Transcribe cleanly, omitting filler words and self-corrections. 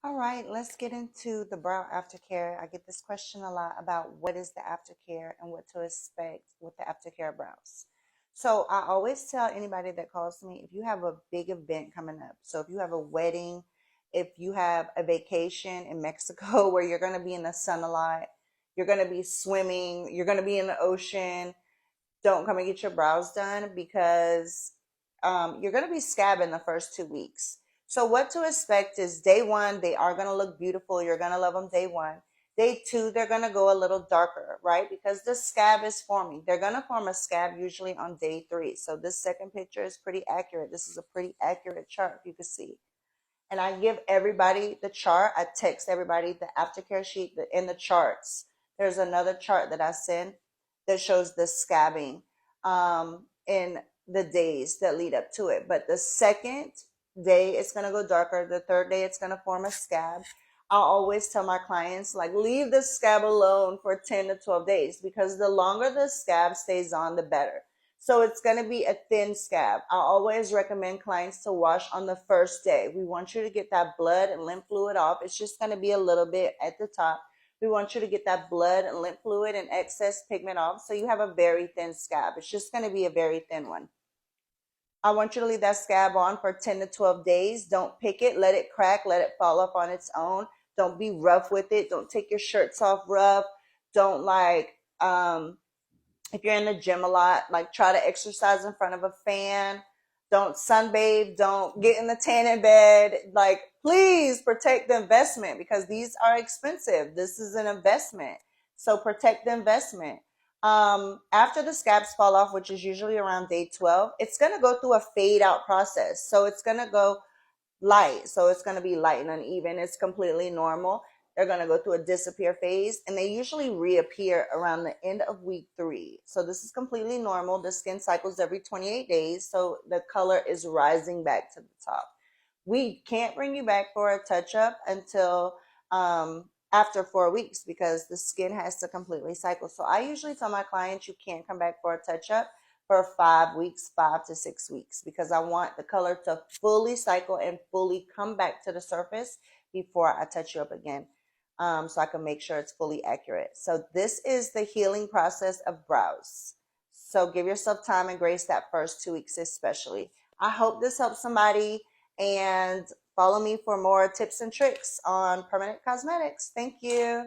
All right, let's get into the brow aftercare. I get this question a lot about what is the aftercare and what to expect with the aftercare brows. So I always tell anybody that calls me, if you have a big event coming up, so if you have a wedding, if you have a vacation in Mexico where you're going to be in the sun a lot, you're going to be swimming, you're going to be in the ocean, don't come and get your brows done because you're going to be scabbing the first 2 weeks. So what to expect is day one, they are going to look beautiful. You're going to love them day one. Day two, they're going to go a little darker, right? Because the scab is forming. They're going to form a scab usually on day three. So this second picture is pretty accurate. This is a pretty accurate chart, you can see. And I give everybody the chart. I text everybody the aftercare sheet in the charts. There's another chart that I send that shows the scabbing in the days that lead up to it. But the second day, it's going to go darker. The third day, it's going to form a scab. I always tell my clients, like, leave the scab alone for 10 to 12 days because the longer the scab stays on, the better. So it's going to be a thin scab. I always recommend clients to wash on the first day. We want you to get that blood and lymph fluid off. It's just going to be a little bit at the top. We want you to get that blood and lymph fluid and excess pigment off so you have a very thin scab. It's just going to be a very thin one. I want you to leave that scab on for 10 to 12 days. Don't pick it. Let it crack. Let it fall off on its own. Don't be rough with it. Don't take your shirts off rough. Don't if you're in the gym a lot, like try to exercise in front of a fan. Don't sunbathe. Don't get in the tanning bed. Like, please protect the investment because these are expensive. This is an investment. So protect the investment. After the scabs fall off, which is usually around day 12, it's going to go through a fade out process. So it's going to go light. So it's going to be light and uneven. It's completely normal. They're going to go through a disappear phase and they usually reappear around the end of week 3. So this is completely normal. The skin cycles every 28 days. So the color is rising back to the top. We can't bring you back for a touch up until after 4 weeks because the skin has to completely cycle. So I usually tell my clients you can't come back for a touch up for 5 weeks, 5 to 6 weeks, because I want the color to fully cycle and fully come back to the surface before I touch you up again. So I can make sure it's fully accurate. So this is the healing process of brows. So give yourself time and grace that first 2 weeks especially. I hope this helps somebody, and follow me for more tips and tricks on permanent cosmetics. Thank you.